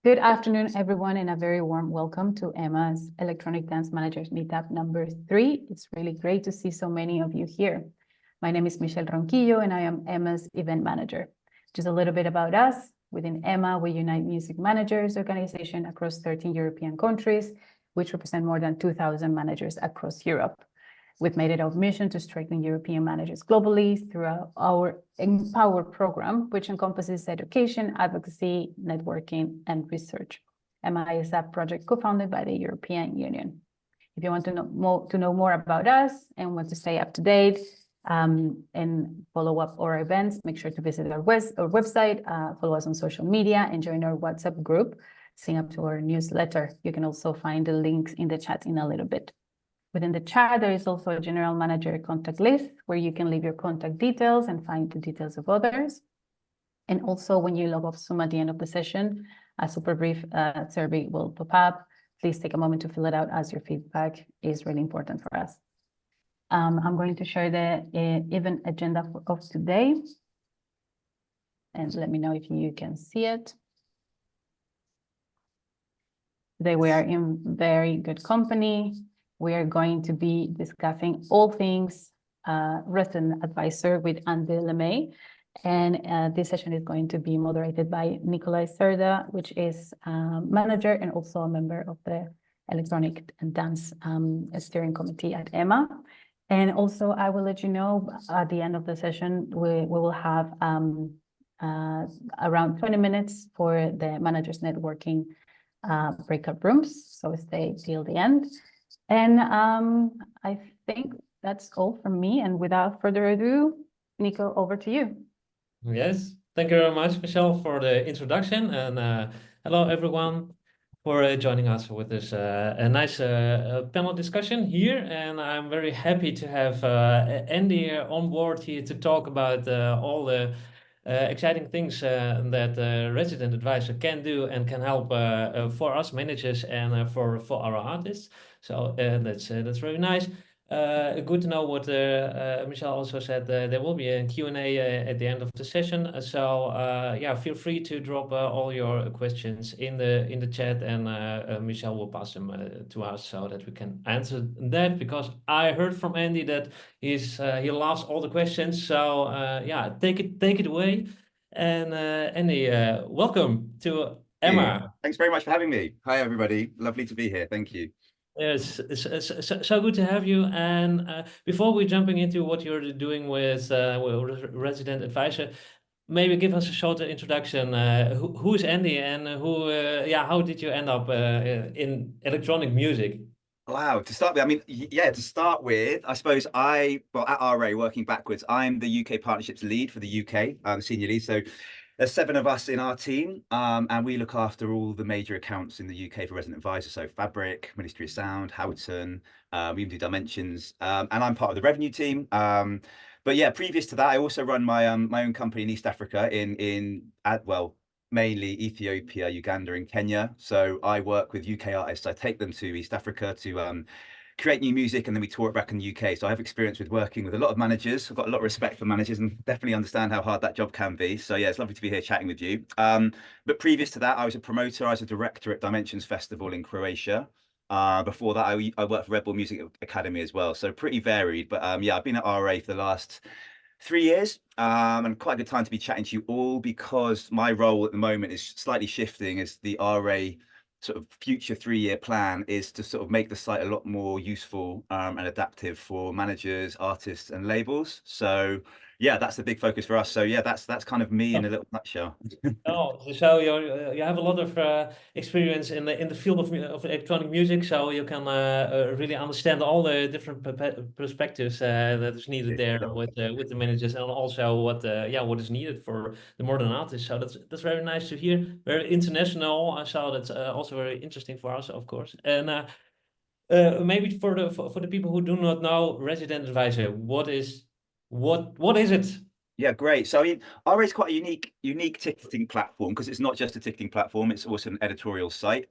Good afternoon, everyone, and a very warm welcome to Emma's Electronic Dance Managers Meetup number 3. It's really great to see so many of you here. My name is Michelle Ronquillo, and I am Emma's event manager. Just a little bit about us. Within Emma, we unite music managers organization across 13 European countries, which represent more than 2,000 managers across Europe. We've made it our mission to strengthen European managers globally through our Empower program, which encompasses education, advocacy, networking, and research. EMA is a project co-founded by the European Union. If you want to know more about us and want to stay up to date and follow up our events, make sure to visit our website, follow us on social media, and join our WhatsApp group, sign up to our newsletter. You can also find the links in the chat in a little bit. Within the chat, there is also a general manager contact list where you can leave your contact details and find the details of others. And also, when you log off Zoom at the end of the session, a super brief survey will pop up. Please take a moment to fill it out, as your feedback is really important for us. I'm going to share the event agenda of today. And let me know if you can see it. Today, we are in very good company. We are going to be discussing all things resident advisor with Andy Lemay. And this session is going to be moderated by Nikolai Serda, which is a manager and also a member of the Electronic Dance Steering Committee at EMA. And also, I will let you know at the end of the session, we will have around 20 minutes for the managers networking breakout rooms. So stay till the end. And I think that's all from me. And without further ado, Nico, over to you. Yes, thank you very much, Michelle, for the introduction. And hello, everyone, for joining us with this a nice panel discussion here. And I'm very happy to have Andy on board here to talk about all the exciting things that resident advisor can do and can help for us managers and for our artists. So that's very nice. Good to know what Michelle also said. There will be a Q&A at the end of the session. So yeah, feel free to drop all your questions in the chat, and Michelle will pass them to us so that we can answer that. Because I heard from Andy that he loves all the questions. So yeah, take it away. And Andy, welcome to Emma. Thanks very much for having me. Hi, everybody. Lovely to be here. Thank you. Yes, it's so good to have you. And before we're jumping into what you're doing with resident advisor, maybe give us a short introduction. Who is Andy, and how did you end up in electronic music? Wow, to start with, I suppose at RA, working backwards, I'm the UK partnerships lead for the UK, senior lead. So there's 7 of us in our team, and we look after all the major accounts in the UK for resident advisors. So Fabric, Ministry of Sound, Howardson, we even do Dimensions, and I'm part of the revenue team. But yeah, previous to that, I also run my own company in East Africa, mainly Ethiopia, Uganda, and Kenya. So I work with UK artists. I take them to East Africa to create new music, and then we tour it back in the UK. So I have experience with working with a lot of managers. I've got a lot of respect for managers and definitely understand how hard that job can be. So yeah, it's lovely to be here chatting with you. But previous to that, I was a promoter. I was a director at Dimensions Festival in Croatia. Before that, I worked for Red Bull Music Academy as well. So pretty varied. But yeah, I've been at RA for the last 3 years, and quite a good time to be chatting to you all, because my role at the moment is slightly shifting as the RA sort of future 3-year plan is to sort of make the site a lot more useful and adaptive for managers, artists, and labels. So yeah, that's the big focus for us. So yeah, that's kind of me in a little nutshell. Oh, so you have a lot of experience in the field of electronic music, so you can really understand all the different perspectives that is needed there with the managers, and also what is needed for the modern artists. So that's very nice to hear. Very international, so that's also very interesting for us, of course. And maybe for the people who do not know resident advisor, what is it? Yeah, great. So I mean, RA is quite a unique ticketing platform, because it's not just a ticketing platform, it's also an editorial site.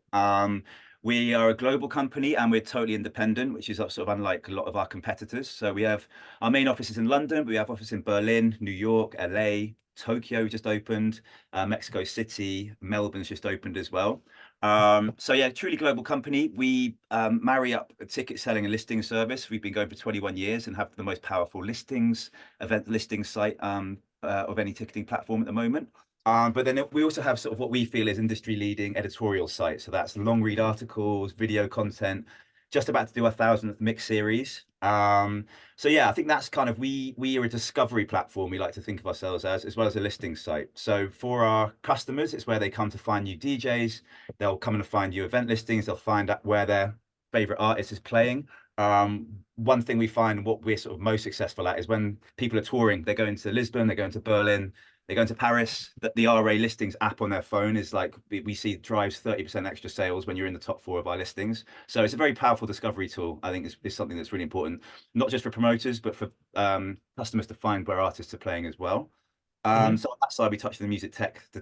We are a global company and we're totally independent, which is sort of unlike a lot of our competitors. So we have our main offices in London, but we have offices in Berlin, New York, LA, Tokyo just opened, Mexico City, Melbourne's just opened as well. So yeah, truly global company. We marry up a ticket selling and listing service. We've been going for 21 years and have the most powerful event listing site of any ticketing platform at the moment. But then we also have sort of what we feel is industry leading editorial sites. So that's long read articles, video content, just about to do our 1000th mix series. So yeah, I think that's kind of, we are a discovery platform, we like to think of ourselves as well as a listing site. So for our customers, it's where they come to find new DJs. They'll come and find new event listings. They'll find out where their favorite artist is playing. One thing we find what we're sort of most successful at is when people are touring, they're going to Lisbon, they're going to Berlin, they're going to Paris, that the RA listings app on their phone is like, we see drives 30% extra sales when you're in the top 4 of our listings. So it's a very powerful discovery tool. I think it's something that's really important, not just for promoters, but for customers to find where artists are playing as well. So on that side, we touch the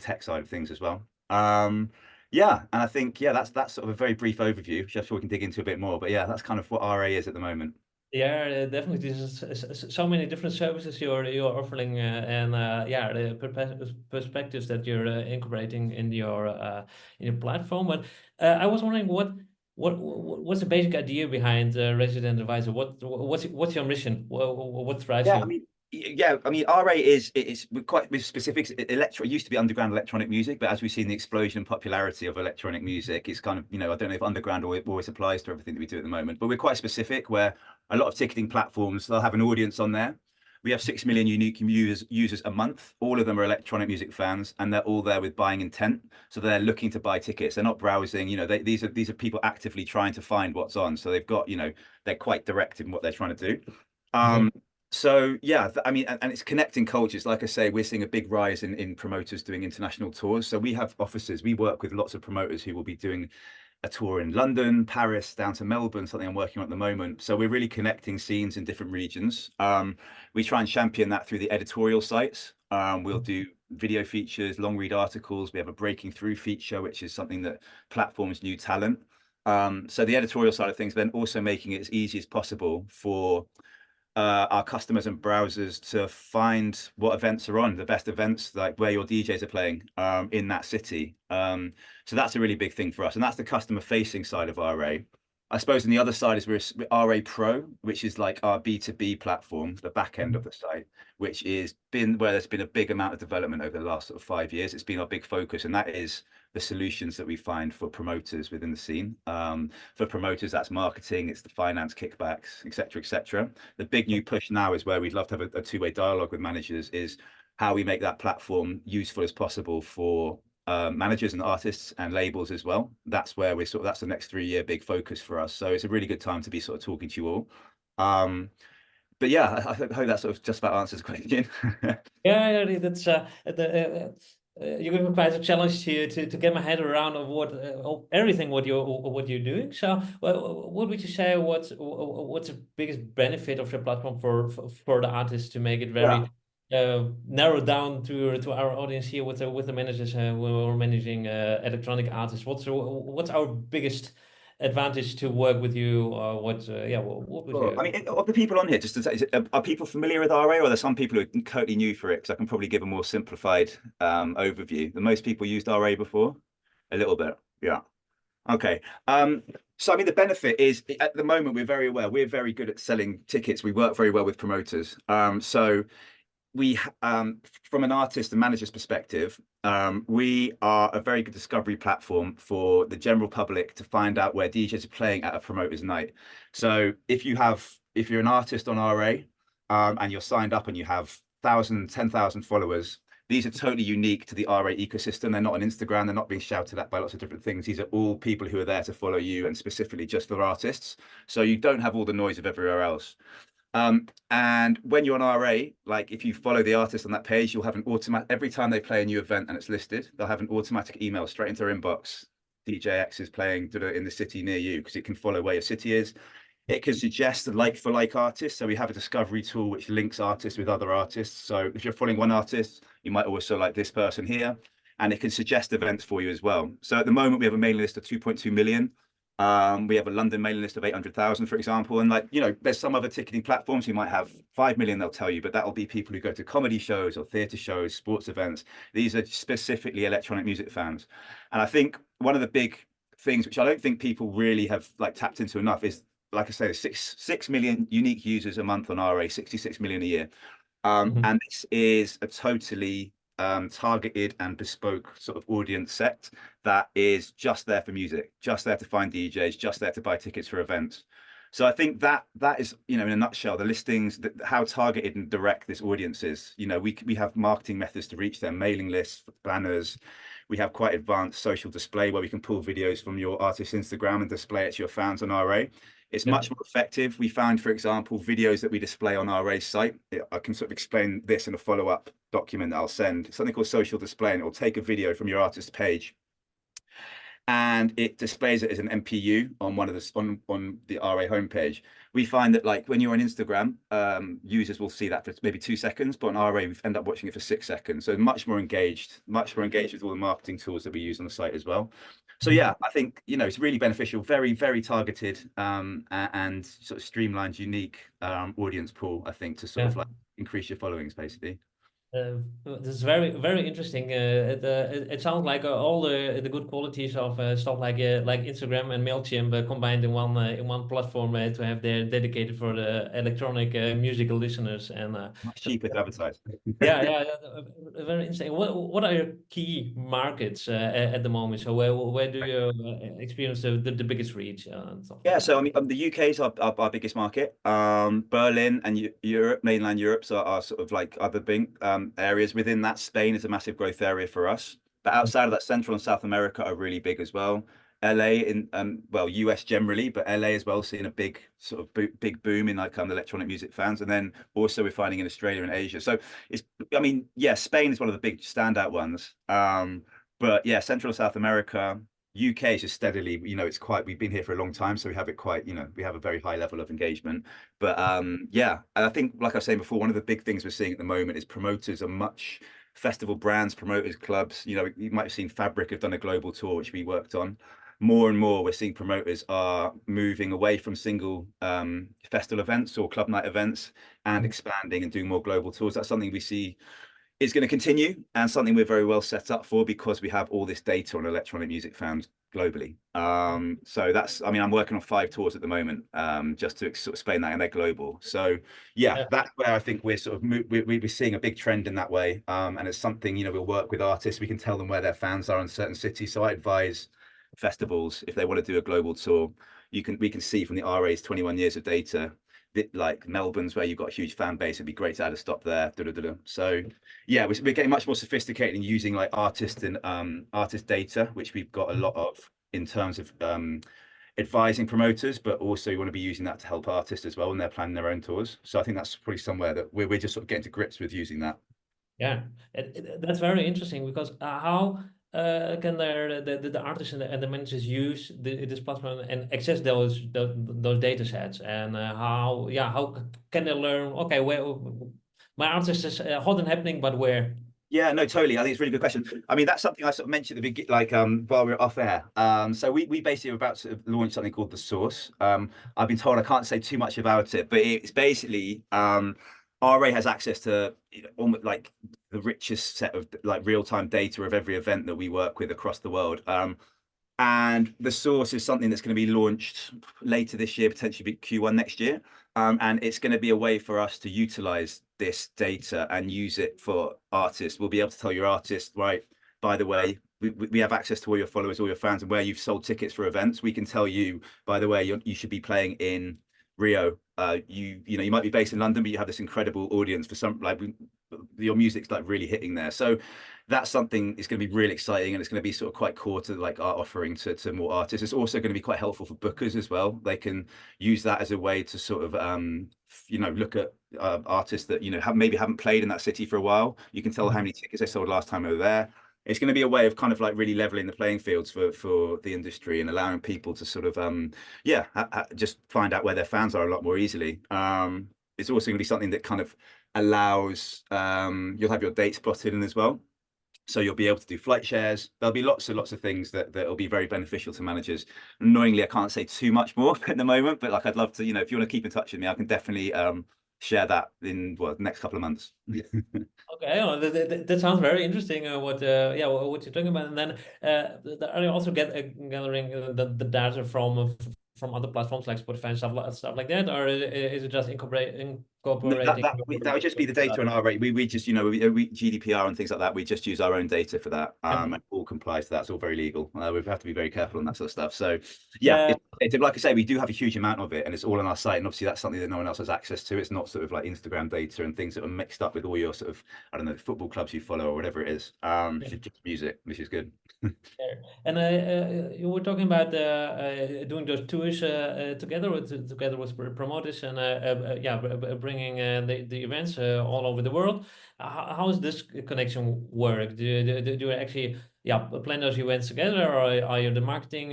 tech side of things as well. Yeah, and I think, yeah, that's sort of a very brief overview. Just sure we can dig into a bit more, but yeah, that's kind of what RA is at the moment. Yeah, definitely. There's so many different services you're offering, and yeah, the perspectives that you're incorporating in your platform. But I was wondering what's the basic idea behind Resident Advisor? What's your mission? What drives Yeah, you? I mean, yeah, I mean, RA it's quite with specifics. It used to be underground electronic music, but as we've seen the explosion and popularity of electronic music, it's kind of, I don't know if underground always applies to everything that we do at the moment, but we're quite specific where a lot of ticketing platforms, they'll have an audience on there. We have 6 million unique users a month. All of them are electronic music fans, and they're all there with buying intent. So they're looking to buy tickets. They're not browsing. These are people actively trying to find what's on. So they've got, they're quite direct in what they're trying to do. So yeah, I mean, and it's connecting cultures. Like I say, we're seeing a big rise in promoters doing international tours. So we have offices. We work with lots of promoters who will be doing a tour in London, Paris, down to Melbourne, something I'm working on at the moment. So we're really connecting scenes in different regions. We try and champion that through the editorial sites. We'll do video features, long read articles. We have a breaking through feature, which is something that platforms new talent. So the editorial side of things, then also making it as easy as possible for our customers and browsers to find what events are on, the best events, like where your DJs are playing in that city. So that's a really big thing for us. And that's the customer facing side of RA. I suppose on the other side is we're RA Pro, which is like our B2B platform, the back end of the site, which is where there's been a big amount of development over the last sort of 5 years. It's been our big focus, and that is the solutions that we find for promoters within the scene. For promoters, that's marketing, it's the finance kickbacks, etc., etc. The big new push now is where we'd love to have a two-way dialogue with managers, is how we make that platform useful as possible for managers and artists and labels as well. That's where that's the next 3-year big focus for us. So it's a really good time to be sort of talking to you all. But yeah, I hope that sort of just about answers the question. Yeah, that's you're giving me quite a challenge to get my head around of everything what you're doing. So, what would you say? What's the biggest benefit of your platform for the artists to make it very narrowed down to our audience here with the managers who are managing electronic artists? What's our biggest advantage to work with you? What would you? I mean, of the people on here, just to say, are people familiar with RA, or are there some people who are totally new for it? Because I can probably give a more simplified overview. The most people used RA before, a little bit, yeah. Okay. So I mean, the benefit is at the moment we're very aware. We're very good at selling tickets. We work very well with promoters. So we, from an artist and manager's perspective, we are a very good discovery platform for the general public to find out where DJs are playing at a promoter's night. So if you're an artist on RA and you're signed up and you have 10,000 followers, these are totally unique to the RA ecosystem. They're not on Instagram. They're not being shouted at by lots of different things. These are all people who are there to follow you, and specifically just for artists. So you don't have all the noise of everywhere else. And when you're on RA, like if you follow the artist on that page, you'll have an automatic, every time they play a new event and it's listed, they'll have an automatic email straight into their inbox. DJ X is playing in the city near you, because it can follow where your city is. It can suggest a like for like artist. So we have a discovery tool which links artists with other artists. So if you're following one artist, you might also like this person here, and it can suggest events for you as well. So at the moment we have a mailing list of 2.2 million. We have a London mailing list of 800,000, for example. And like, you know, there's some other ticketing platforms who might have 5 million, they'll tell you, but that'll be people who go to comedy shows or theatre shows, sports events. These are specifically electronic music fans. And I think one of the big things, which I don't think people really have like tapped into enough, is, like I say, 6 million unique users a month on RA, 66 million a year. And this is a totally targeted and bespoke sort of audience set that is just there for music, just there to find DJs, just there to buy tickets for events. So I think that is, you know, in a nutshell, the listings, how targeted and direct this audience is. You know, we have marketing methods to reach them, mailing lists, banners. We have quite advanced social display where we can pull videos from your artist's Instagram and display it to your fans on RA. It's much more effective. We found, for example, videos that we display on our RA's site. I can sort of explain this in a follow-up document that I'll send. It's something called social display, and it will take a video from your artist's page, and it displays it as an MPU on one of the on the RA homepage. We find that, like, when you're on Instagram, users will see that for maybe 2 seconds, but on RA we end up watching it for 6 seconds. So much more engaged with all the marketing tools that we use on the site as well. So yeah, I think, you know, it's really beneficial, very, very targeted, and sort of streamlined, unique audience pool, I think, to sort of like increase your followings, basically. This is very, very interesting. It sounds like all the good qualities of stuff like Instagram and Mailchimp combined in one platform to have their dedicated for the electronic musical listeners, and much cheaper to advertise. yeah, very interesting. What are your key markets at the moment? So where do you experience the biggest reach and stuff? Yeah, so I mean, the UK is our biggest market. Berlin and Europe, mainland Europe, are sort of like other big areas. Within that, Spain is a massive growth area for us. But outside of that, Central and South America are really big as well. LA in well, US generally, but LA as well, seeing a big sort of big boom in like electronic music fans. And then also we're finding in Australia and Asia. So it's, I mean, yeah, Spain is one of the big standout ones. But yeah, Central and South America. UK is just steadily, you know, it's quite, we've been here for a long time, so we have it quite, you know, we have a very high level of engagement. But yeah, and I think, like I was saying before, one of the big things we're seeing at the moment is promoters are much, festival brands, promoters, clubs, you know, you might have seen Fabric have done a global tour, which we worked on. More and more, we're seeing promoters are moving away from single festival events or club night events and expanding and doing more global tours. That's something we see is going to continue, and something we're very well set up for because we have all this data on electronic music fans globally. So that's, I mean, I'm working on 5 tours at the moment, just to sort of explain that, and they're global. So yeah, that's where I think we're sort of we're seeing a big trend in that way, and it's something, you know, we'll work with artists, we can tell them where their fans are in certain cities. So I advise festivals, if they want to do a global tour, we can see from the RA's 21 years of data, like Melbourne's where you've got a huge fan base, it'd be great to add a stop there. So yeah, we're getting much more sophisticated in using like artist data, which we've got a lot of in terms of advising promoters, but also you want to be using that to help artists as well when they're planning their own tours. So I think that's probably somewhere that we're just sort of getting to grips with using that. Yeah, that's very interesting, because how can the artists and the managers use this platform and access those data sets, and how can they learn, okay, where my artist is hot and happening, but where? Yeah, no, totally. I think it's a really good question. I mean, that's something I sort of mentioned at the beginning, like while we were off air. So we basically are about to launch something called The Source. I've been told I can't say too much about it, but it's basically RA has access to, you know, almost like the richest set of like real-time data of every event that we work with across the world. And The Source is something that's going to be launched later this year, potentially Q1 next year. And it's going to be a way for us to utilize this data and use it for artists. We'll be able to tell your artist, right, by the way, we have access to all your followers, all your fans, and where you've sold tickets for events. We can tell you, by the way, you should be playing in Rio. You know, you might be based in London, but you have this incredible audience for some, like, your music's like really hitting there. So that's something, it's going to be really exciting, and it's going to be sort of quite core to like our offering to more artists. It's also going to be quite helpful for bookers as well. They can use that as a way to sort of you know, look at artists that, you know, maybe haven't played in that city for a while. You can tell how many tickets they sold last time they were there. It's going to be a way of kind of like really leveling the playing fields for the industry and allowing people to sort of just find out where their fans are a lot more easily. It's also going to be something that kind of allows you'll have your dates plotted in as well. So you'll be able to do flight shares. There'll be lots and lots of things that will be very beneficial to managers. Annoyingly, I can't say too much more at the moment, but like I'd love to, if you want to keep in touch with me, I can definitely share that in the next couple of months. Okay, well, that sounds very interesting. What you're talking about, and then are you also gathering the data from other platforms like Spotify and stuff like that, or is it just incorporating? No, that would just be the data on our rate. We just, we GDPR and things like that. We just use our own data for that. And all complies to that. It's all very legal. We have to be very careful on that sort of stuff. So yeah, like I say, we do have a huge amount of it, and it's all on our site. And obviously, that's something that no one else has access to. It's not sort of like Instagram data and things that are mixed up with all your sort of, I don't know, football clubs you follow or whatever it is. It's just music, which is good. And you were talking about doing those tours together with promoters and bringing the events all over the world. How does this connection work? Do you actually plan those events together, or are you the marketing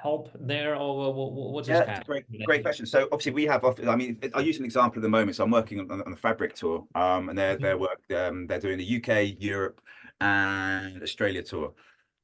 help there, or what's this kind? It's a great question. So obviously we have, I mean, I use an example at the moment. So I'm working on the Fabric tour, and they're doing the UK, Europe, and Australia tour.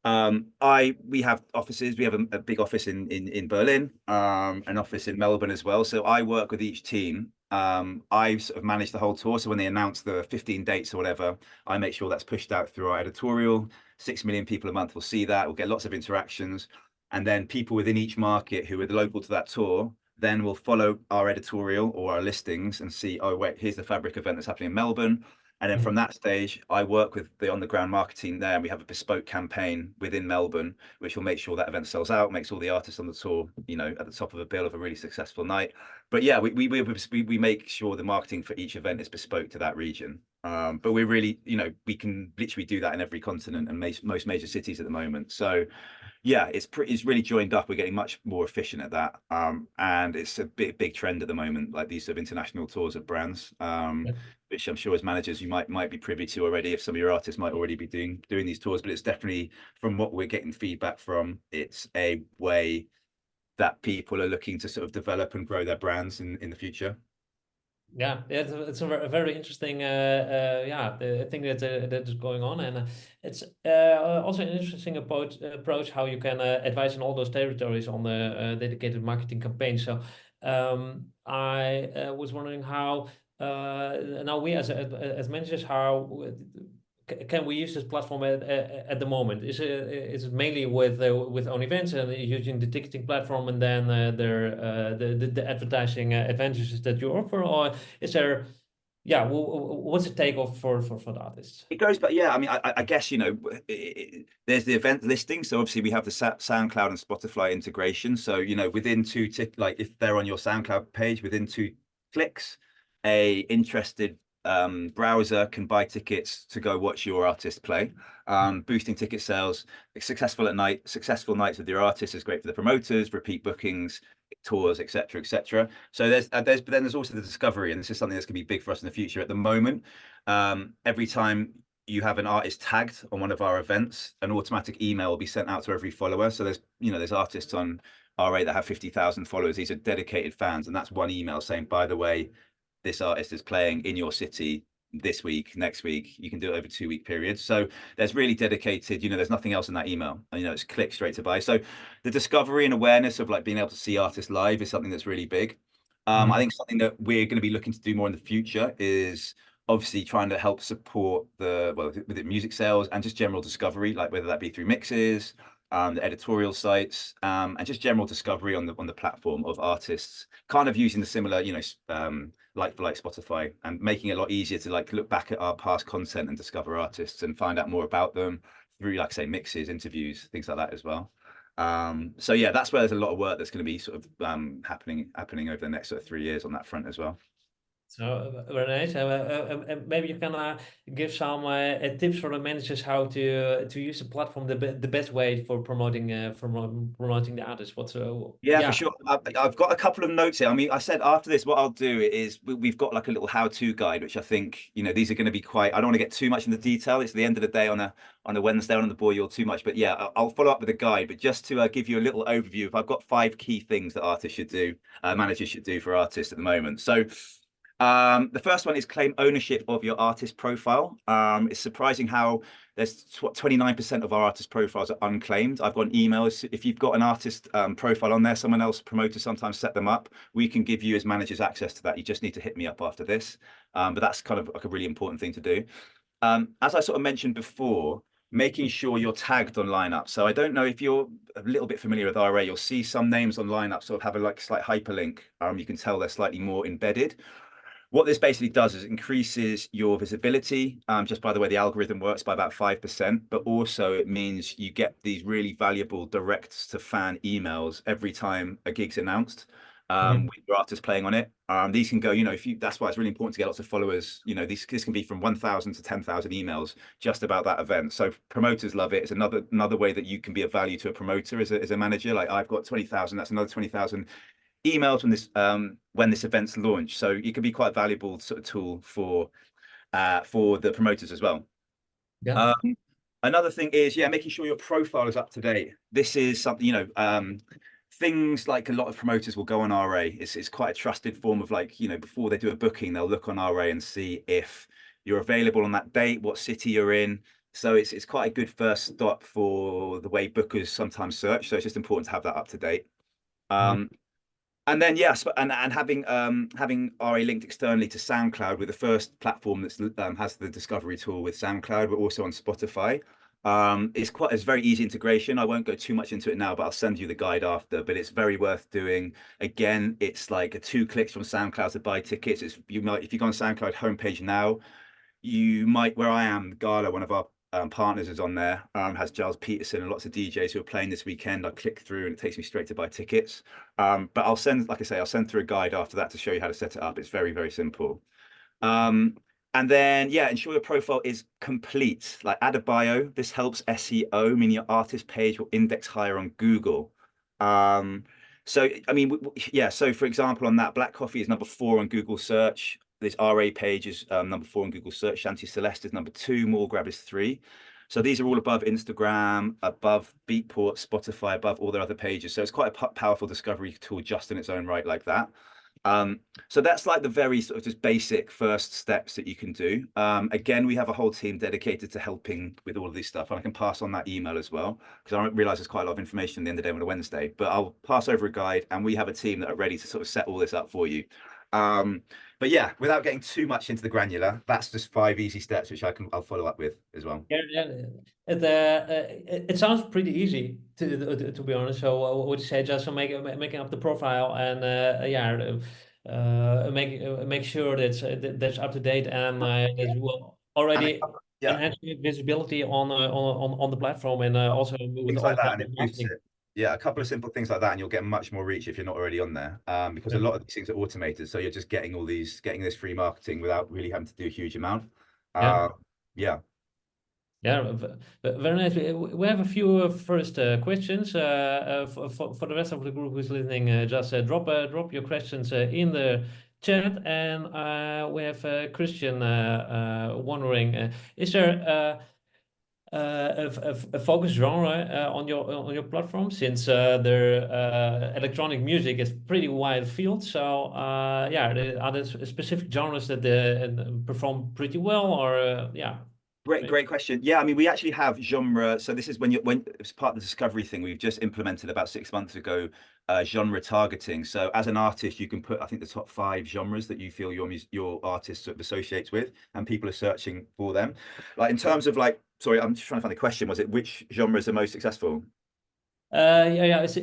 We have offices. We have a big office in Berlin, an office in Melbourne as well. So I work with each team. I sort of manage the whole tour. So when they announce the 15 dates or whatever, I make sure that's pushed out through our editorial. 6 million people a month will see that. We'll get lots of interactions. And then people within each market who are local to that tour then will follow our editorial or our listings and see, oh, wait, here's the Fabric event that's happening in Melbourne. And then from that stage, I work with the on-the-ground marketing there, and we have a bespoke campaign within Melbourne, which will make sure that event sells out, makes all the artists on the tour, at the top of a bill of a really successful night. But yeah, we make sure the marketing for each event is bespoke to that region. But we're really, we can literally do that in every continent and most major cities at the moment. So yeah, it's really joined up. We're getting much more efficient at that, and it's a big trend at the moment, like these sort of international tours of brands, which I'm sure as managers you might be privy to already. If some of your artists might already be doing these tours, but it's definitely, from what we're getting feedback from, it's a way that people are looking to sort of develop and grow their brands in the future. Yeah, it's a very interesting thing that is going on, and it's also an interesting approach how you can advise in all those territories on the dedicated marketing campaign. So I was wondering how now we as managers, how can we use this platform at the moment? Is it mainly with own events and using the ticketing platform, and then the advertising advantages that you offer, or is there, what's the takeoff for the artists? It goes, but yeah, I mean, I guess, there's the event listing. So obviously we have the SoundCloud and Spotify integration. So, within like if they're on your SoundCloud page, within 2 clicks, a interested browser can buy tickets to go watch your artist play, boosting ticket sales. Successful nights with your artists is great for the promoters, repeat bookings, tours, etc. So there's also the discovery, and this is something that's going to be big for us in the future. At the moment, every time you have an artist tagged on one of our events, an automatic email will be sent out to every follower. So there's artists on RA that have 50,000 followers. These are dedicated fans, and that's one email saying, by the way, this artist is playing in your city this week, next week. You can do it over 2-week periods. So there's really dedicated, there's nothing else in that email. And, it's click straight to buy. So the discovery and awareness of like being able to see artists live is something that's really big. I think something that we're going to be looking to do more in the future is obviously trying to help support with music sales and just general discovery, like whether that be through mixes, the editorial sites, and just general discovery on the platform of artists, kind of using the similar, like for like Spotify, and making it a lot easier to like look back at our past content and discover artists and find out more about them through, like say, mixes, interviews, things like that as well. So yeah, that's where there's a lot of work that's going to be sort of happening over the next sort of 3 years on that front as well. So very nice. Maybe you can give some tips for the managers how to use the platform the best way for promoting the artists. For sure. I've got a couple of notes here. I mean, I said after this, what I'll do is we've got like a little how-to guide, which I think these are going to be quite. I don't want to get too much into detail. It's the end of the day on a Wednesday. I don't want to bore you all too much, but yeah, I'll follow up with a guide. But just to give you a little overview, I've got 5 key things that artists should do, managers should do for artists at the moment. So The first one is claim ownership of your artist profile. It's surprising how there's 29% of our artist profiles are unclaimed. I've got emails. If you've got an artist profile on there, someone else, promoters sometimes set them up. We can give you as managers access to that. You just need to hit me up after this. But that's kind of like a really important thing to do. As I sort of mentioned before, making sure you're tagged on lineup. So I don't know if you're a little bit familiar with RA, you'll see some names on lineup sort of have a like slight hyperlink. You can tell they're slightly more embedded. What this basically does is increases your visibility, just by the way the algorithm works, by about 5%, but also it means you get these really valuable direct to fan emails every time a gig's announced, with your artist playing on it. These can go, that's why it's really important to get lots of followers. This can be from 1,000 to 10,000 emails just about that event. So promoters love it. It's another way that you can be of value to a promoter as a manager. Like I've got 20,000, that's another 20,000 emails when this event's launched. So it can be quite a valuable sort of tool for the promoters as well. Yeah. Another thing is, making sure your profile is up to date. This is something, things like a lot of promoters will go on RA. It's quite a trusted form of before they do a booking, they'll look on RA and see if you're available on that date, what city you're in. So it's quite a good first stop for the way bookers sometimes search. So it's just important to have that up to date. And then yes, and having RA linked externally to SoundCloud, with the first platform that's has the discovery tool with SoundCloud, but also on Spotify. It's very easy integration. I won't go too much into it now, but I'll send you the guide after. But it's very worth doing. Again, it's like 2 clicks from SoundCloud to buy tickets. If you go on SoundCloud homepage now, you might, where I am, Gala, one of our partners, is on there, has Giles Peterson and lots of DJs who are playing this weekend. I click through and it takes me straight to buy tickets. But I'll send through a guide after that to show you how to set it up. It's very, very simple. And then, ensure your profile is complete. Like, add a bio. This helps SEO, meaning your artist page will index higher on Google. So, I mean, so for example, on that, Black Coffee is number 4 on Google search. This RA page is number 4 on Google search. Shanty Celeste is number 2. More Grab is 3. So these are all above Instagram, above Beatport, Spotify, above all their other pages. So it's quite a powerful discovery tool just in its own right, like that. So that's like the very sort of just basic first steps that you can do. Again, we have a whole team dedicated to helping with all of this stuff, and I can pass on that email as well, because I realize there's quite a lot of information at the end of the day on a Wednesday, but I'll pass over a guide, and we have a team that are ready to sort of set all this up for you. But yeah, without getting too much into the granular, that's just 5 easy steps which I'll follow up with as well. It sounds pretty easy to be honest. So what would you say? Just making up the profile and make sure that's up to date and that will already enhance visibility on the platform and also with things all like that, and the it boosts marketing. it. Yeah, a couple of simple things like that, and you'll get much more reach if you're not already on there, because a lot of these things are automated, so you're just getting this free marketing without really having to do a huge amount. Yeah, very nice. We have a few first questions for the rest of the group who's listening. Just drop your questions in the chat, and we have Christian wondering: is there a focus genre on your platform, since the electronic music is pretty wide field? So are there specific genres that perform pretty well, or Great question. Yeah, I mean, we actually have genre. So this is when it's part of the discovery thing we've just implemented about 6 months ago, genre targeting. So as an artist, you can put, I think, the top 5 genres that you feel your artist sort of associates with, and people are searching for them. Like, in terms of sorry, I'm just trying to find the question. Was it which genres are most successful? Is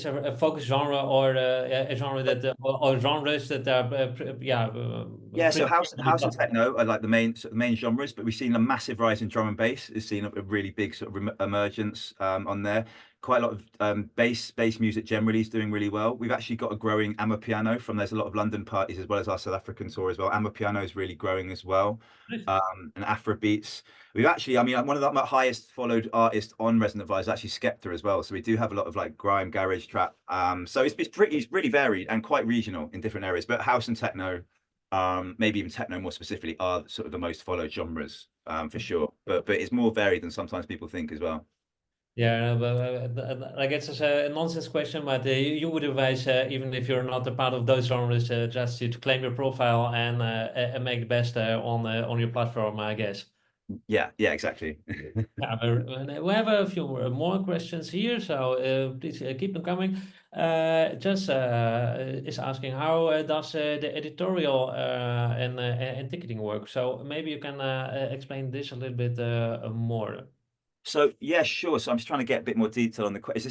a focus genre, or a genre that or genres that are So house and techno are like the main genres, but we've seen a massive rise in drum and bass. It's seen a really big sort of emergence on there. Quite a lot of bass music generally is doing really well. We've actually got a growing Amapiano there's a lot of London parties, as well as our South African tour as well. Amapiano is really growing as well. And Afrobeats. We've actually, I mean, one of the highest followed artists on Resonant Vibe is actually Skepta as well. So we do have a lot of like grime, garage, trap. So it's really varied and quite regional in different areas. But house and techno, maybe even techno more specifically, are sort of the most followed genres, for sure. But it's more varied than sometimes people think as well. Yeah, but I guess it's a nonsense question, but you would advise, even if you're not a part of those genres, just to claim your profile and make the best on your platform, I guess. Yeah, exactly. Yeah, we have a few more questions here, so please keep them coming. Just is asking how does the editorial and ticketing work? So maybe you can explain this a little bit more. So yeah, sure. So I'm just trying to get a bit more detail on the question.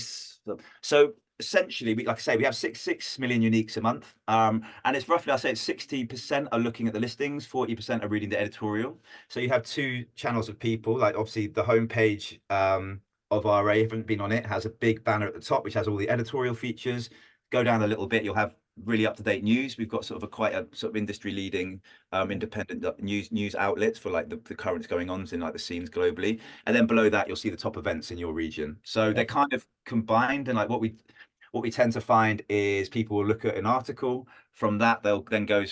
So essentially, like I say, we have 6 million uniques a month, and it's roughly, I say, 60% are looking at the listings, 40% are reading the editorial. So you have two channels of people. Like obviously, the homepage of RA, if you haven't been on it, has a big banner at the top which has all the editorial features. Go down a little bit, you'll have really up-to-date news. We've got sort of quite a sort of industry-leading independent news outlets for like the currents going on in like the scenes globally. And then below that, you'll see the top events in your region. So they're kind of combined. And like what we tend to find is people will look at an article. From that, they'll then go,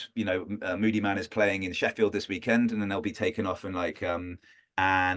Moody Man is playing in Sheffield this weekend, and then they'll be taken off and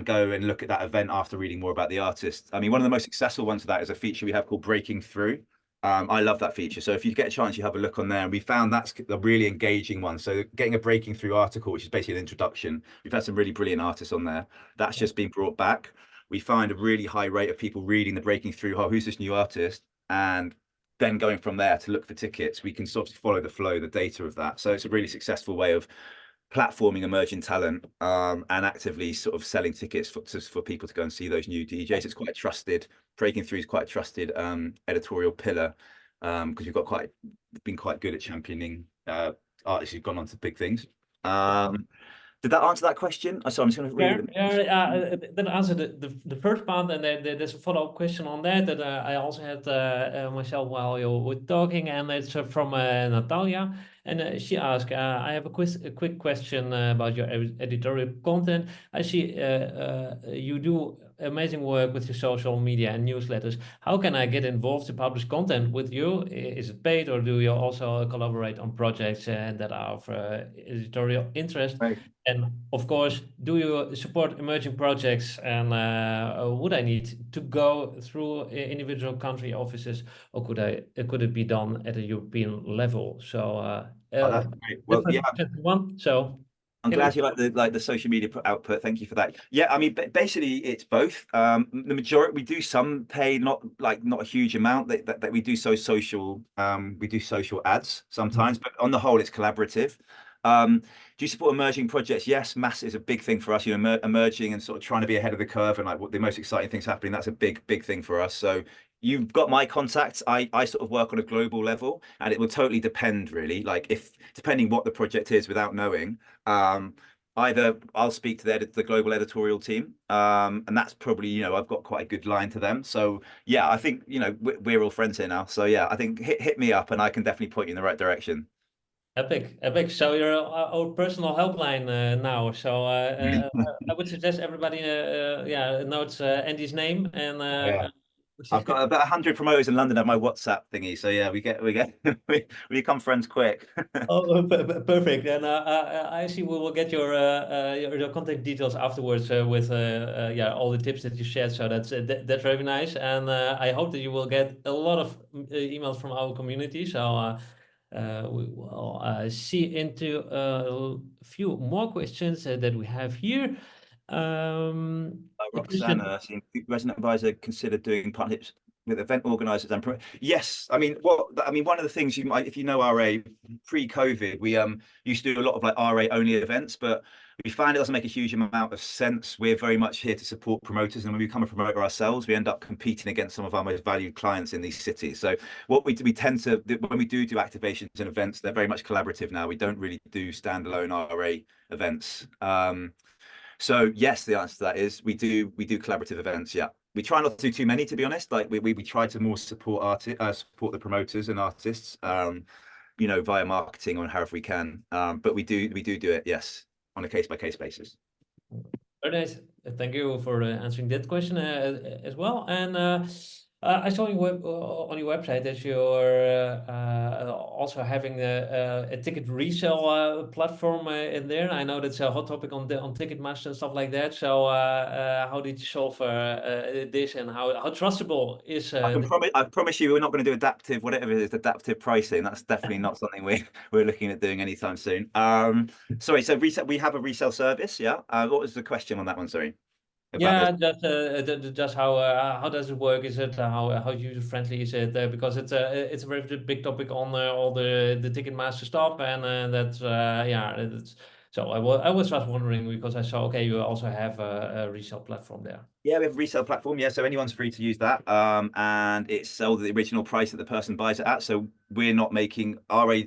go and look at that event after reading more about the artist. I mean, one of the most successful ones of that is a feature we have called Breaking Through. I love that feature. So if you get a chance, you have a look on there. And we found that's a really engaging one. So getting a breaking through article, which is basically an introduction. We've had some really brilliant artists on there. That's just been brought back. We find a really high rate of people reading the breaking through, oh, who's this new artist? And then going from there to look for tickets. We can sort of follow the flow, the data of that. So it's a really successful way of platforming emerging talent and actively sort of selling tickets for people to go and see those new DJs. It's quite a trusted, Breaking Through is quite a trusted editorial pillar because we've been quite good at championing artists who've gone on to big things. Did that answer that question? So I'm just going to read it. That answered the first part, and there's a follow-up question on that I also had myself while you were talking, and it's from Natalia, and she asked, I have a quick question about your editorial content. I see you do amazing work with your social media and newsletters. How can I get involved to publish content with you? Is it paid, or do you also collaborate on projects that are of editorial interest? Right. And of course, do you support emerging projects? And would I need to go through individual country offices, or could it be done at a European level? So That's great. Well, yeah. One. So I'm glad you like the social media output. Thank you for that. Yeah, I mean, basically it's both. The majority, we do some paid, not a huge amount that we do social. We do social ads sometimes, but on the whole, it's collaborative. Do you support emerging projects? Yes, mass is a big thing for us. Emerging and sort of trying to be ahead of the curve and like what the most exciting things happening. That's a big thing for us. So you've got my contacts. I sort of work on a global level, and it will totally depend, really. Like depending what the project is, without knowing, either I'll speak to the global editorial team, and that's probably, I've got quite a good line to them. So yeah, I think we're all friends here now. So yeah, I think hit me up, and I can definitely point you in the right direction. Epic. So you're our personal helpline now. So I would suggest everybody, notes Andy's name, and Yeah. I've got about 100 promoters in London at my WhatsApp thingy. So yeah, we we become friends quick. Oh, perfect. And I see we will get your contact details afterwards with all the tips that you shared. So that's very nice. And I hope that you will get a lot of emails from our community. So we will see into a few more questions that we have here. Roxana, resident advisor consider doing partnerships with event organizers and yes. I mean, one of the things you might, if you know RA, pre-COVID, we used to do a lot of like RA only events, but we find it doesn't make a huge amount of sense. We're very much here to support promoters, and when we become a promoter ourselves, we end up competing against some of our most valued clients in these cities. So what we tend to, when we do activations and events, they're very much collaborative now. We don't really do standalone RA events. So yes, the answer to that is we do collaborative events. Yeah, we try not to do too many, to be honest. Like we try to more support support the promoters and artists, via marketing or however we can. But we do it, yes, on a case-by-case basis. Very nice. Thank you for answering that question as well. And I saw on your website that you're also having a ticket resale platform in there. I know that's a hot topic on Ticketmaster and stuff like that. So how did you solve this, and how trustable is? I promise you, we're not going to do adaptive, whatever it is, adaptive pricing. That's definitely not something we're looking at doing anytime soon. Sorry, so we have a resale service, yeah. What was the question on that one? Sorry. Yeah, just how does it work? Is it how user friendly is it? Because it's a very big topic on all the Ticketmaster stuff, and that's yeah. So I was just wondering because I saw okay, you also have a resale platform there. Yeah, we have a resale platform. Yeah, so anyone's free to use that. And it's sold at the original price that the person buys it at. So we're not making RA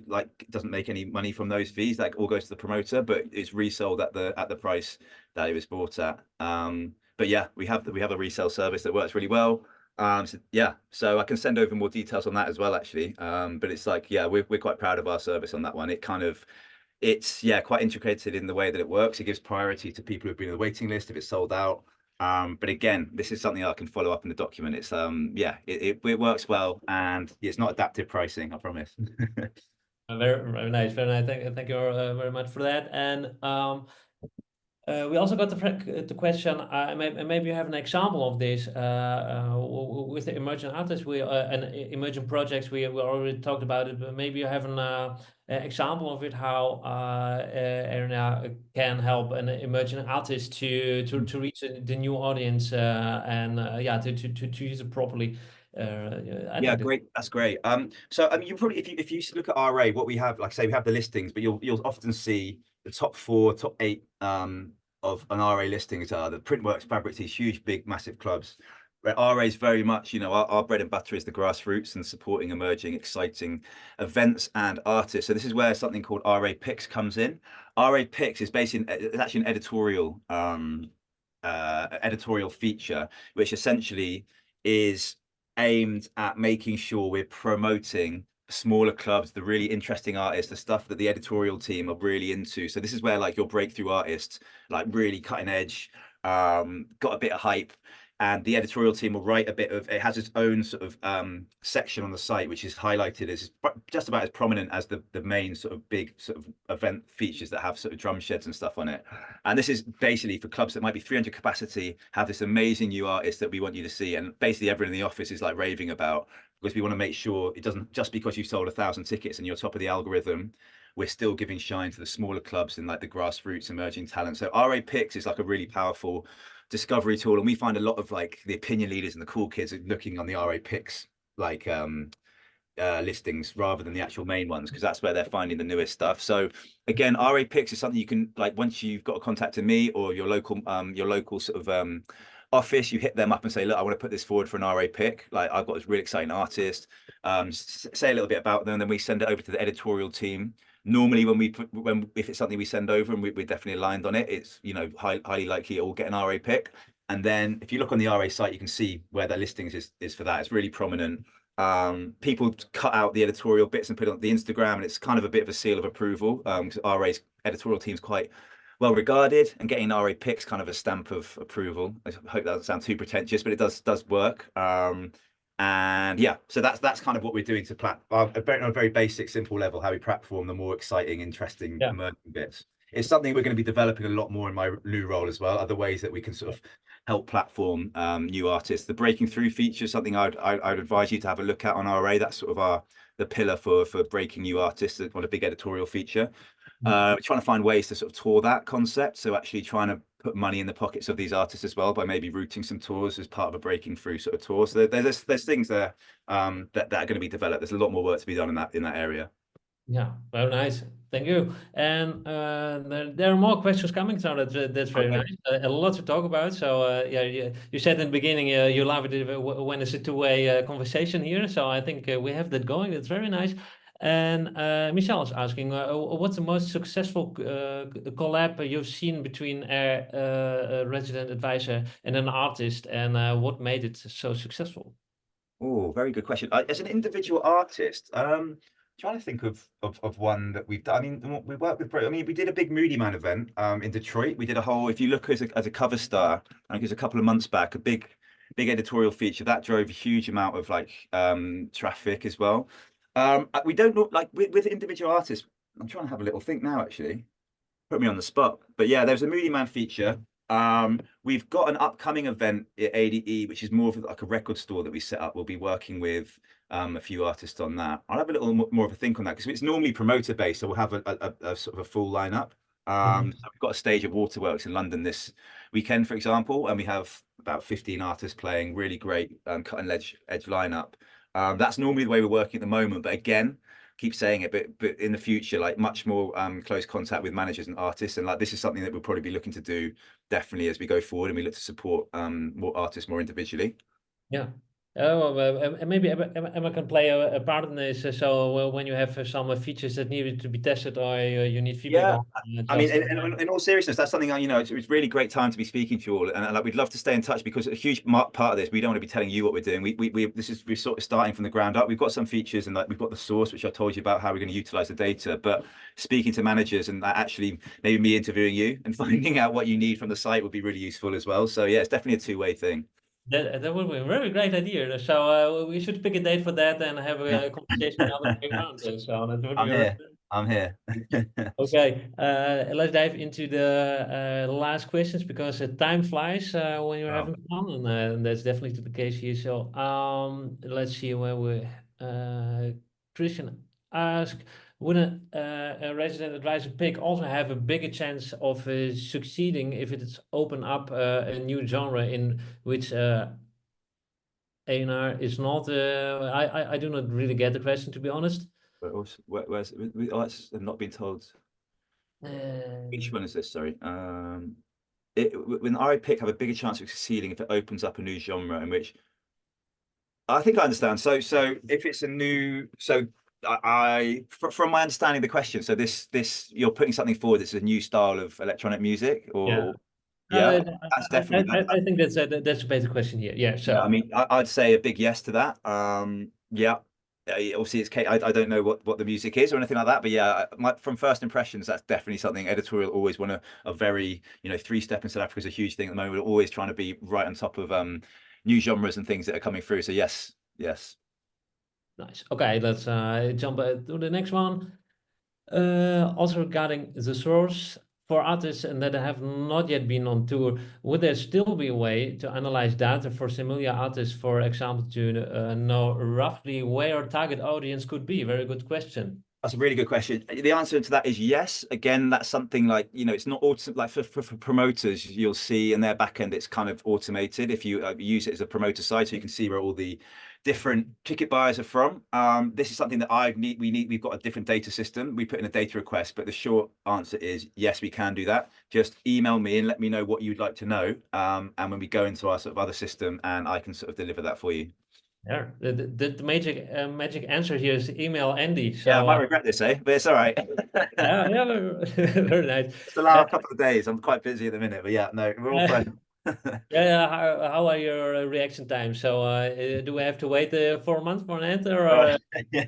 doesn't make any money from those fees. That all goes to the promoter, but it's resold at the price that it was bought at. But yeah, we have a resale service that works really well. So yeah, so I can send over more details on that as well, actually. But it's like, yeah, we're quite proud of our service on that one. It's quite integrated in the way that it works. It gives priority to people who've been on the waiting list if it's sold out. But again, this is something I can follow up in the document. It's it works well, and it's not adaptive pricing, I promise. Very nice, very nice. Thank you very much for that. And we also got the question. Maybe you have an example of this with the emerging artists. And emerging projects. We already talked about it, but maybe you have an example of it. How Arena can help an emerging artist to reach the new audience to use it properly. Yeah, great. That's great. So I mean, you probably if you look at RA, what we have, like I say, we have the listings, but you'll often see the top 4, top 8 of an RA listings are the Printworks, Fabric, these huge, big, massive clubs. Where RA is very much, our bread and butter is the grassroots and supporting emerging, exciting events and artists. So this is where something called RA Picks comes in. RA Picks is it's actually an editorial feature, which essentially is aimed at making sure we're promoting smaller clubs, the really interesting artists, the stuff that the editorial team are really into. So this is where like your breakthrough artists, like really cutting edge, got a bit of hype, and the editorial team will write it has its own sort of section on the site, which is highlighted as just about as prominent as the main sort of big sort of event features that have sort of drum sheds and stuff on it. And this is basically for clubs that might be 300 capacity, have this amazing new artist that we want you to see. And basically everyone in the office is like raving about, because we want to make sure it doesn't, just because you've sold 1,000 tickets and you're top of the algorithm, we're still giving shine to the smaller clubs and like the grassroots emerging talent. So RA Picks is like a really powerful discovery tool, and we find a lot of like the opinion leaders and the cool kids are looking on the RA Picks like listings rather than the actual main ones, because that's where they're finding the newest stuff. So again, RA Picks is something you can, like, once you've got a contact to me or your local sort of office, you hit them up and say, look, I want to put this forward for an RA pick. Like, I've got this really exciting artist. Say a little bit about them, and then we send it over to the editorial team. Normally, if it's something we send over and we're definitely aligned on it, it's highly likely it will get an RA pick. And then if you look on the RA site, you can see where their listings is for that. It's really prominent. People cut out the editorial bits and put it on the Instagram, and it's kind of a bit of a seal of approval, because RA's editorial team's quite well regarded, and getting RA picks kind of a stamp of approval. I hope that doesn't sound too pretentious, but it does work. And yeah, so that's kind of what we're doing to on a very basic, simple level, how we platform the more exciting, interesting emerging bits. It's something we're going to be developing a lot more in my new role as well. Other ways that we can sort of help platform new artists. The breaking through feature is something I'd advise you to have a look at on RA. That's sort of the pillar for breaking new artists on a big editorial feature. Trying to find ways to sort of tour that concept. So actually trying to put money in the pockets of these artists as well by maybe routing some tours as part of a breaking through sort of tour. So there's things there that are going to be developed. There's a lot more work to be done in that area. Yeah, very nice. Thank you. And there are more questions coming, so that's very nice. A lot to talk about. So you said in the beginning you love it when it's a two-way conversation here. So I think we have that going. That's very nice. And Michelle is asking, what's the most successful collab you've seen between a resident advisor and an artist, and what made it so successful? Oh, very good question. As an individual artist, trying to think of one that we've done. I mean, we work with. I mean, we did a big Moody Man event in Detroit. We did a whole. If you look as a cover star, I think it was a couple of months back, a big big editorial feature that drove a huge amount of like traffic as well. We don't know, like with individual artists. I'm trying to have a little think now, actually. Put me on the spot. But yeah, there's a Moody Man feature. We've got an upcoming event at ADE, which is more of like a record store that we set up. We'll be working with a few artists on that. I'll have a little more of a think on that because it's normally promoter based, so we'll have a sort of a full lineup. So we've got a stage at Waterworks in London this weekend, for example, and we have about 15 artists playing, really great cutting edge lineup. That's normally the way we're working at the moment, but again, keep saying it, but in the future, like much more close contact with managers and artists, and like this is something that we'll probably be looking to do definitely as we go forward, and we look to support more artists more individually. Yeah. And maybe Emma can play a part in this. So when you have some features that needed to be tested or you need feedback Yeah, on, I mean, just in all seriousness, that's something you know. It's really great time to be speaking to you all, and like we'd love to stay in touch because a huge part of this, we don't want to be telling you what we're doing. We're sort of starting from the ground up. We've got some features, and like we've got the source, which I told you about how we're going to utilize the data. But speaking to managers and actually maybe me interviewing you and finding out what you need from the site would be really useful as well. So yeah, it's definitely a two-way thing. that would be a very great idea. So we should pick a date for that and have Yeah, a conversation the other way around. So that would I'm be very here. I'm here. okay. Let's dive into the last questions because time flies when you're Wow. having fun, and that's definitely the case here. So let's see where we Christian asked, would a resident advisor pick also have a bigger chance of succeeding if it's open up a new genre in which A&R is not? I do not really get the question, to be honest. Where's that's not been told. Which one is this? Sorry. When I pick have a bigger chance of succeeding if it opens up a new genre in which I think I understand. So if it's a new, so from my understanding of the question, so this you're putting something forward that's a new style of electronic music, or yeah, that's definitely I think that's a better question here. Yeah. yeah. I So mean, I'd say a big yes to that. Yeah. Obviously, I don't know what the music is or anything like that, but yeah, from first impressions, that's definitely something editorial always want a very, you know, three-step in South Africa is a huge thing at the moment. We're always trying to be right on top of new genres and things that are coming through. So yes. nice. Okay, let's jump to the next one. Also regarding the source for artists and that have not yet been on tour, would there still be a way to analyze data for similar artists, for example, to know roughly where your target audience could be? Very good question. That's a really good question. The answer to that is yes. Again, that's something like, you know, it's not like for promoters, you'll see in their backend, it's kind of automated. If you use it as a promoter site, so you can see where all the different ticket buyers are from. This is something that we've got a different data system. We put in a data request, but the short answer is yes, we can do that. Just email me and let me know what you'd like to know. And when we go into our sort of other system, and I can sort of deliver that for you. Yeah, the magic answer here is email Andy. So Yeah, I might regret this, but it's all right. yeah, very nice. Just allow a couple of days. I'm quite busy at the minute, but yeah, no, we're all friends. Yeah. How are your reaction times? So do we have to wait 4 months for an answer, or? Yeah.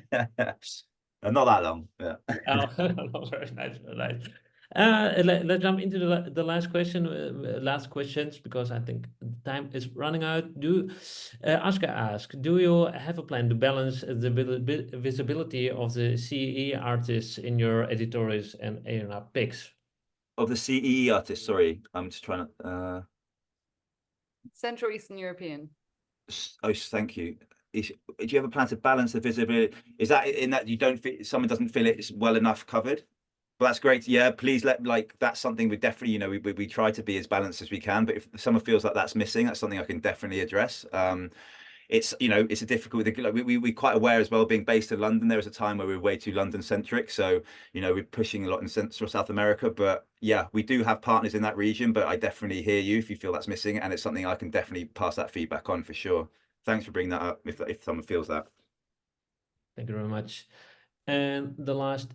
Not that long. Yeah. Oh, no, very nice, very nice. Let's jump into the last question, last questions, because I think time is running out. Aska ask, do you have a plan to balance the visibility of the CE artists in your editorials and A&R picks? Of the CEE artists, sorry, I'm just trying to. Central Eastern European. Oh, thank you. Do you have a plan to balance the visibility? Is that in that you don't feel someone doesn't feel it's well enough covered? Well, that's great. Yeah, please that's something we definitely, you know, we try to be as balanced as we can. But if someone feels like that's missing, that's something I can definitely address. It's, you know, it's a difficult, like we're quite aware as well, being based in London, there was a time where we were way too London centric. So, you know, we're pushing a lot in Central South America, but yeah, we do have partners in that region, but I definitely hear you if you feel that's missing. And it's something I can definitely pass that feedback on for sure. Thanks for bringing that up if someone feels that. Thank you very much. And the last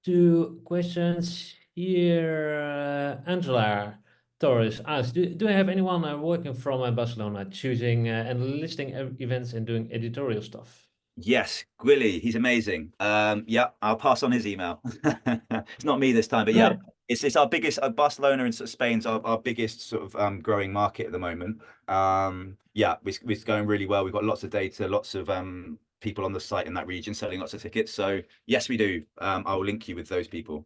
two questions here, Angela Torres asks, do you have anyone working from Barcelona, choosing and listing events and doing editorial stuff? Yes, Gwilly, he's amazing. Yeah, I'll pass on his email. It's not me this time, but yeah, It's our biggest, Barcelona and sort of Spain's our biggest sort of growing market at the moment. Yeah, it's going really well. We've got lots of data, lots of people on the site in that region selling lots of tickets. So yes, we do. I will link you with those people.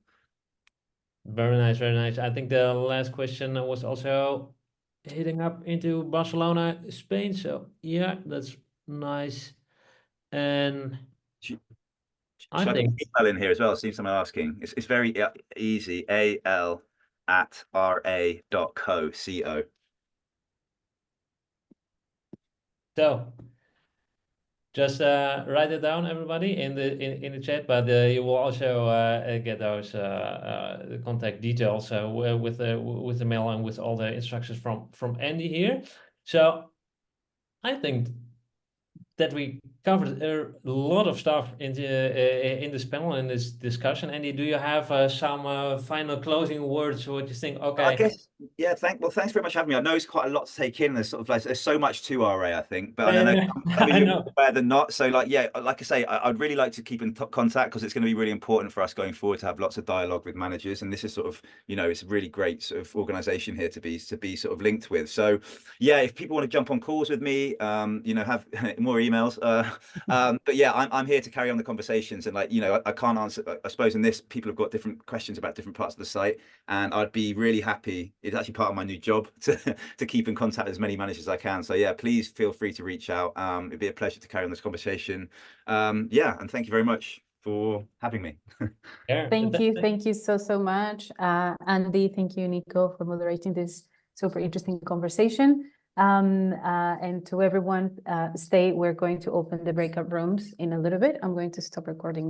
Very nice, very nice. I think the last question was also hitting up into Barcelona, Spain. So yeah, that's nice. And Should I I put think an email in here as well? See someone asking. It's very easy. al@ra.co. so. Just write it down, everybody, in the chat. But you will also get those the contact details with the mail and with all the instructions from Andy here. So I think that we covered a lot of stuff in this panel, in this discussion. Andy, do you have some final closing words? What you think? Okay. I guess, yeah. Thanks very much for having me. I know it's quite a lot to take in. There's sort of like there's so much to RA, I think, but I know I know. better than not. So like, yeah, like I say, I'd really like to keep in contact because it's going to be really important for us going forward to have lots of dialogue with managers. And this is sort of, you know, it's a really great sort of organization here to be sort of linked with. So yeah, if people want to jump on calls with me, you know, have more emails. But yeah, I'm here to carry on the conversations. And like, you know, I can't answer. I suppose in this, people have got different questions about different parts of the site, and I'd be really happy. It's actually part of my new job to keep in contact with as many managers as I can. So yeah, please feel free to reach out. It'd be a pleasure to carry on this conversation. Yeah, and thank you very much for having me. Yeah, Thank you so much, Andy. Thank you, Nico, for moderating this super interesting conversation. And to everyone, stay. We're going to open the breakout rooms in a little bit. I'm going to stop recording now.